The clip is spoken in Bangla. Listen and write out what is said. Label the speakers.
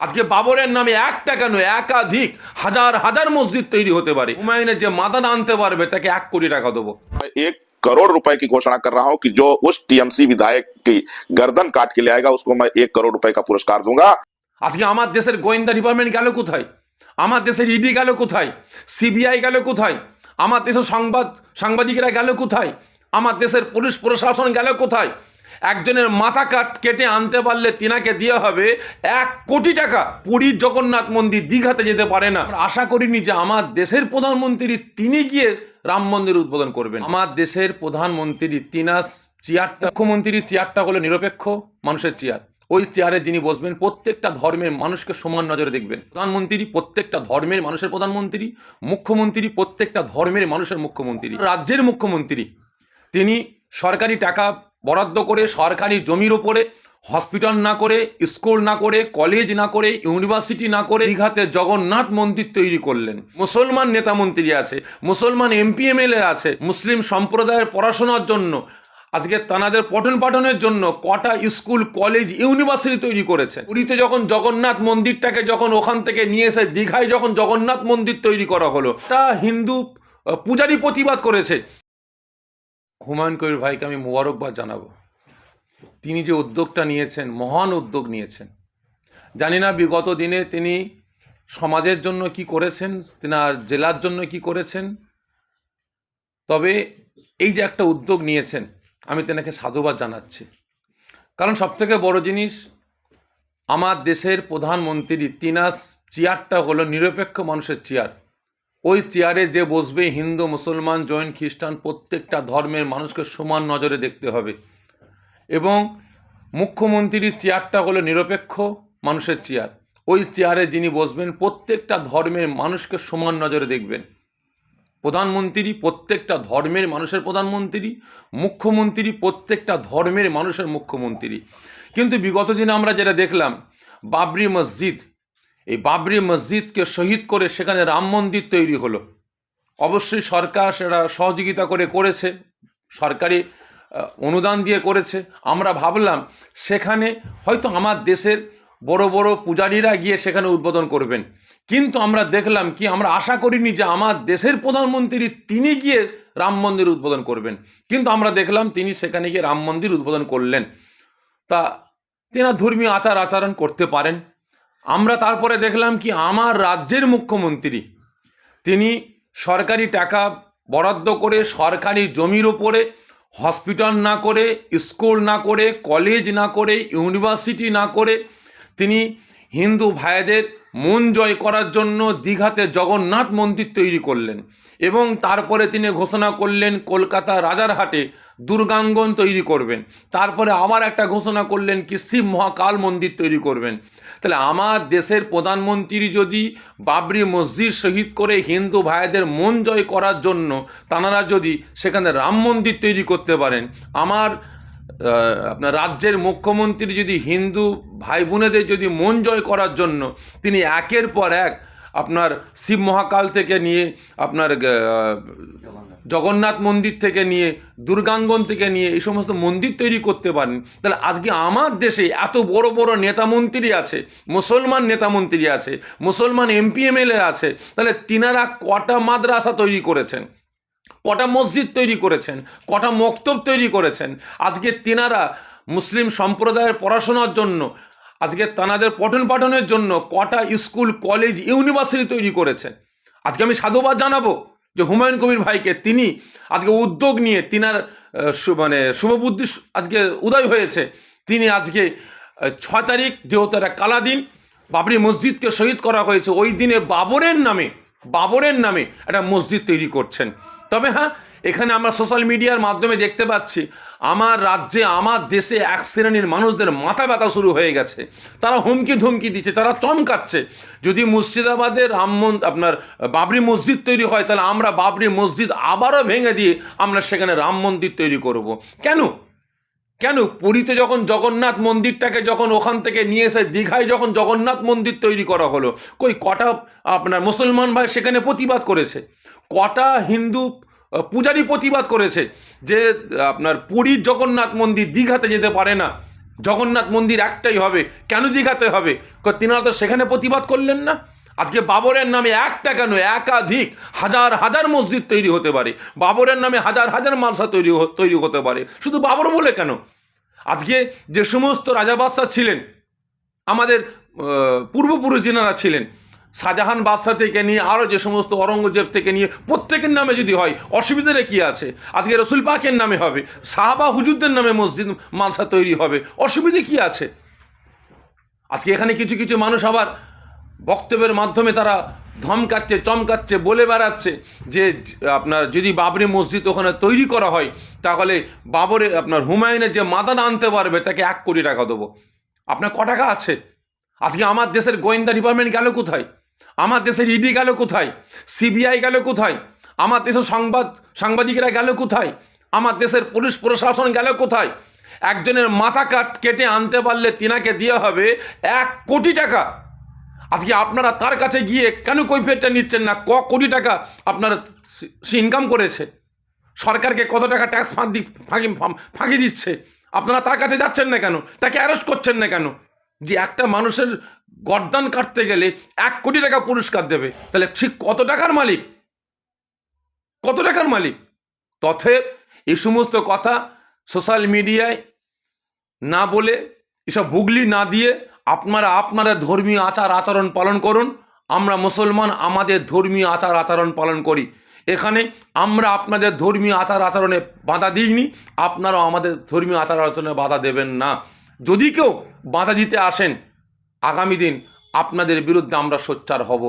Speaker 1: আজকে বাবরের নামে একটা কেন একাধিক হাজার হাজার মসজিদ তৈরি হতে পারে। হুমায়ুনের যে মাদান আনতে পারবে তাকে 1 কোটি টাকা দেবো।
Speaker 2: 1 करोड़ रुपए की घोषणा कर रहा हूं कि जो उस टीएमसी विधायक की गर्दन काट के ले आएगा उसको मैं 1 करोड़ रुपए का पुरस्कार दूंगा।
Speaker 1: আজকে আমার দেশের গোয়েন্দা ডিপার্টমেন্ট গেল কোথায়? আমার দেশের ইডি গেল কোথায়? সিবিআই গেল কোথায়? আমার দেশের সাংবাদিকেরা গেল কোথায়? আমার দেশের পুলিশ প্রশাসন গেল কোথায়? একজনের মাথা কেটে আনতে পারলে তিনাকে দেওয়া হবে 1 কোটি টাকা। পুরীর জগন্নাথ মন্দির দীঘাতে যেতে পারে না। আশা করিনি যে আমার দেশের প্রধানমন্ত্রী তিনি গিয়ে রাম মন্দির উদ্বোধন করবেন। আমার দেশের প্রধানমন্ত্রী তিনার চেয়ারটা, মুখ্যমন্ত্রীর চেয়ারটা হলো নিরপেক্ষ মানুষের চেয়ার। ওই চেয়ারে যিনি বসবেন প্রত্যেকটা ধর্মের মানুষকে সমান নজরে দেখবেন। প্রধানমন্ত্রী প্রত্যেকটা ধর্মের মানুষের প্রধানমন্ত্রী, মুখ্যমন্ত্রী প্রত্যেকটা ধর্মের মানুষের মুখ্যমন্ত্রী। রাজ্যের মুখ্যমন্ত্রী তিনি সরকারি টাকা বরাদ্দ করে সরকারি জমির ওপরে হসপিটাল না করে, স্কুল না করে, কলেজ না করে, ইউনিভার্সিটি না করে দীঘাতে জগন্নাথ মন্দির তৈরি করলেন। মুসলমান নেতা মন্ত্রী আছে, মুসলমান এমপি এমএলএ আছে, মুসলিম সম্প্রদায়ের পড়াশোনার জন্য আজকে তানাদের পঠন পাঠনের জন্য কটা স্কুল কলেজ ইউনিভার্সিটি তৈরি করেছে। পুরীতে যখন জগন্নাথ মন্দিরটাকে যখন ওখান থেকে নিয়ে এসে দীঘায় যখন জগন্নাথ মন্দির তৈরি করা হলো, তা হিন্দু পূজারী প্রতিবাদ করেছে। হুমায়ুন কবির ভাইকে আমি মোবারকবাদ জানাবো। তিনি যে উদ্যোগটা নিয়েছেন, মহান উদ্যোগ নিয়েছেন। জানি না বিগত দিনে তিনি সমাজের জন্য কি করেছেন, তিনার জেলার জন্য কি করেছেন, তবে এই যে একটা উদ্যোগ নিয়েছেন আমি তেনাকে সাধুবাদ জানাচ্ছি। কারণ সবথেকে বড় জিনিস, আমার দেশের প্রধানমন্ত্রী তিনার চেয়ারটা হলো নিরপেক্ষ মানুষের চেয়ার। ওই চেয়ারে যে বসবে হিন্দু, মুসলমান, জৈন, খ্রিস্টান প্রত্যেকটা ধর্মের মানুষকে সমান নজরে দেখতে হবে। এবং মুখ্যমন্ত্রীর চেয়ারটা হলো নিরপেক্ষ মানুষের চেয়ার। ওই চেয়ারে যিনি বসবেন প্রত্যেকটা ধর্মের মানুষকে সমান নজরে দেখবেন। প্রধানমন্ত্রী প্রত্যেকটা ধর্মের মানুষের প্রধানমন্ত্রী, মুখ্যমন্ত্রী প্রত্যেকটা ধর্মের মানুষের মুখ্যমন্ত্রী। কিন্তু বিগত দিনে আমরা যেটা দেখলাম, বাবরি মসজিদ, এই বাবরি মসজিদকে শহীদ করে সেখানে রাম মন্দির তৈরি হলো। অবশ্যই সরকার সেটা সহযোগিতা করেছে, সরকারি অনুদান দিয়ে করেছে। আমরা ভাবলাম সেখানে হয়তো আমার দেশের বড় বড় পূজারীরা গিয়ে সেখানে উদ্বোধন করবেন, কিন্তু আমরা দেখলাম কি, আমরা আশা করিনি যে আমার দেশের প্রধানমন্ত্রী তিনি গিয়ে রাম মন্দির উদ্বোধন করবেন, কিন্তু আমরা দেখলাম তিনি সেখানে গিয়ে রাম মন্দির উদ্বোধন করলেন। তা তিনি ধর্মীয় আচার আচরণ করতে পারেন। আমরা তারপরে দেখলাম কি, আমার রাজ্যের মুখ্যমন্ত্রী তিনি সরকারি টাকা বরাদ্দ করে সরকারি জমির ওপরে হসপিটাল না করে, স্কুল না করে, কলেজ না করে, ইউনিভার্সিটি না করে তিনি হিন্দু ভাইদের মন জয় করার জন্য দীঘাতে জগন্নাথ মন্দির তৈরি করলেন। এবং তারপরে তিনি ঘোষণা করলেন কলকাতা রাজারহাটে দুর্গাঙ্গন তৈরি করবেন। তারপরে আবার একটা ঘোষণা করলেন কি শিব মহাকাল মন্দির তৈরি করবেন। তাহলে আমার দেশের প্রধানমন্ত্রী যদি বাবরি মসজিদ শহীদ করে হিন্দু ভাইদের মন জয় করার জন্য তাঁরা যদি সেখানে রাম মন্দির তৈরি করতে পারেন, আপনার রাজ্যের মুখ্যমন্ত্রী যদি হিন্দু ভাই বোনেদের যদি মন জয় করার জন্য তিনি একের পর এক আপনার শিব মহাকাল থেকে নিয়ে, আপনার জগন্নাথ মন্দির থেকে নিয়ে, দুর্গাঙ্গন থেকে নিয়ে এই সমস্ত মন্দির তৈরি করতে পারেন, তাহলে আজকে আমার দেশে এত বড় বড় নেতামন্ত্রী আছে, মুসলমান নেতামন্ত্রী আছে, মুসলমান এমপি এমএলএ আছে, তাহলে তিনারা কটা মাদ্রাসা তৈরি করেছেন, কটা মসজিদ তৈরি করেছেন, কটা মক্তব তৈরি করেছেন। আজকে তিনারা মুসলিম সম্প্রদায়ের পড়াশোনার জন্য, আজকে তানাদের পঠন পাঠনের জন্য কটা স্কুল কলেজ ইউনিভার্সিটি তৈরি করেছেন। আজকে আমি সাধুবাদ জানাবো যে হুমায়ুন কবির ভাইকে, তিনি আজকে উদ্যোগ নিয়ে তিনার শুভবুদ্ধি আজকে উদয় হয়েছে। তিনি আজকে 6 তারিখ, যেহেতু একটা কালা দিন, বাবরি মসজিদকে শহীদ করা হয়েছে, ওই দিনে বাবরের নামে একটা মসজিদ তৈরি করছেন। তবে হ্যাঁ, এখানে আমরা সোশ্যাল মিডিয়ার মাধ্যমে দেখতে পাচ্ছি আমার রাজ্যে, আমার দেশে এক শ্রেণীর মানুষদের মাথা ব্যথা শুরু হয়ে গেছে। তারা হুমকি ধুমকি দিচ্ছে, তারা চমকাচ্ছে, যদি মুর্শিদাবাদে আপনার বাবরি মসজিদ তৈরি হয় তাহলে আমরা বাবরি মসজিদ আবারও ভেঙে দিয়ে আমরা সেখানে রাম মন্দির তৈরি করব। কেন পুরীতে যখন জগন্নাথ মন্দিরটাকে যখন ওখান থেকে নিয়ে এসে দীঘায় যখন জগন্নাথ মন্দির তৈরি করা হলো, কটা আপনার মুসলমান ভাই সেখানে প্রতিবাদ করেছে, কটা হিন্দু পূজারী প্রতিবাদ করেছে যে আপনার পুরীর জগন্নাথ মন্দির দীঘাতে যেতে পারে না, জগন্নাথ মন্দির একটাই হবে, কেন দীঘাতে হবে? তিনারা তো সেখানে প্রতিবাদ করলেন না। আজকে বাবরের নামে একটা কেন, একাধিক হাজার হাজার মসজিদ তৈরি হতে পারে, বাবরের নামে হাজার হাজার মাদ্রাসা তৈরি হতে পারে, শুধু বাবর বলে কেন? আজকে যে সমস্ত রাজা বাদশাহ ছিলেন, আমাদের পূর্বপুরুষ যেনারা ছিলেন, শাহজাহান বাদশাহ থেকে নিয়ে আরও যে সমস্ত অরঙ্গজেব থেকে নিয়ে প্রত্যেকের নামে যদি হয়, অসুবিধাটা কী আছে? আজকে রসুল পাকের নামে হবে, সাহাবা হুজুরদের নামে মসজিদ মাদ্রাসা তৈরি হবে, অসুবিধে কী আছে? আজকে এখানে কিছু কিছু মানুষ আবার বক্তব্যের মাধ্যমে তারা ধমকাচ্ছে, চমকাচ্ছে, বলে বেড়াচ্ছে যে আপনার যদি বাবরি মসজিদ ওখানে তৈরি করা হয় তাহলে আপনার হুমায়ুনের যে মাদান আনতে পারবে তাকে 1 কোটি টাকা দেবো। আপনার ক টাকা আছে? আজকে আমার দেশের গোয়েন্দা ডিপার্টমেন্ট গেল কোথায়? আমার দেশের ইডি গেল কোথায়? সিবিআই গেল কোথায়? আমার দেশের সাংবাদিকেরা গেল কোথায়? আমার দেশের পুলিশ প্রশাসন গেল কোথায়? একজনের মাথা কেটে আনতে পারলে তিনাকে দেওয়া হবে 1 কোটি টাকা। আজকে আপনারা তার কাছে গিয়ে কেন কৈফিয়তটা নিচ্ছেন না? কোটি টাকা আপনারা সে ইনকাম করেছে, সরকারকে কত টাকা ট্যাক্স ফাঁকি দিচ্ছে, আপনারা তার কাছে যাচ্ছেন না কেন? তাকে অ্যারেস্ট করছেন না কেন? যে একটা মানুষের গর্দান কাটতে গেলে 1 কোটি টাকা পুরস্কার দেবে, তাহলে সে কত টাকার মালিক? কত টাকার মালিক? তথে এই সমস্ত কথা সোশ্যাল মিডিয়ায় না বলে, এসব ভুগলি না দিয়ে আপনারা ধর্মীয় আচার আচরণ পালন করুন। আমরা মুসলমান, আমাদের ধর্মীয় আচার আচরণ পালন করি। এখানে আমরা আপনাদের ধর্মীয় আচার আচরণে বাধা দিইনি, আপনারাও আমাদের ধর্মীয় আচার আচরণে বাধা দেবেন না। যদি কেউ বাধা দিতে আসেন, আগামী দিন আপনাদের বিরুদ্ধে আমরা সোচ্চার হব।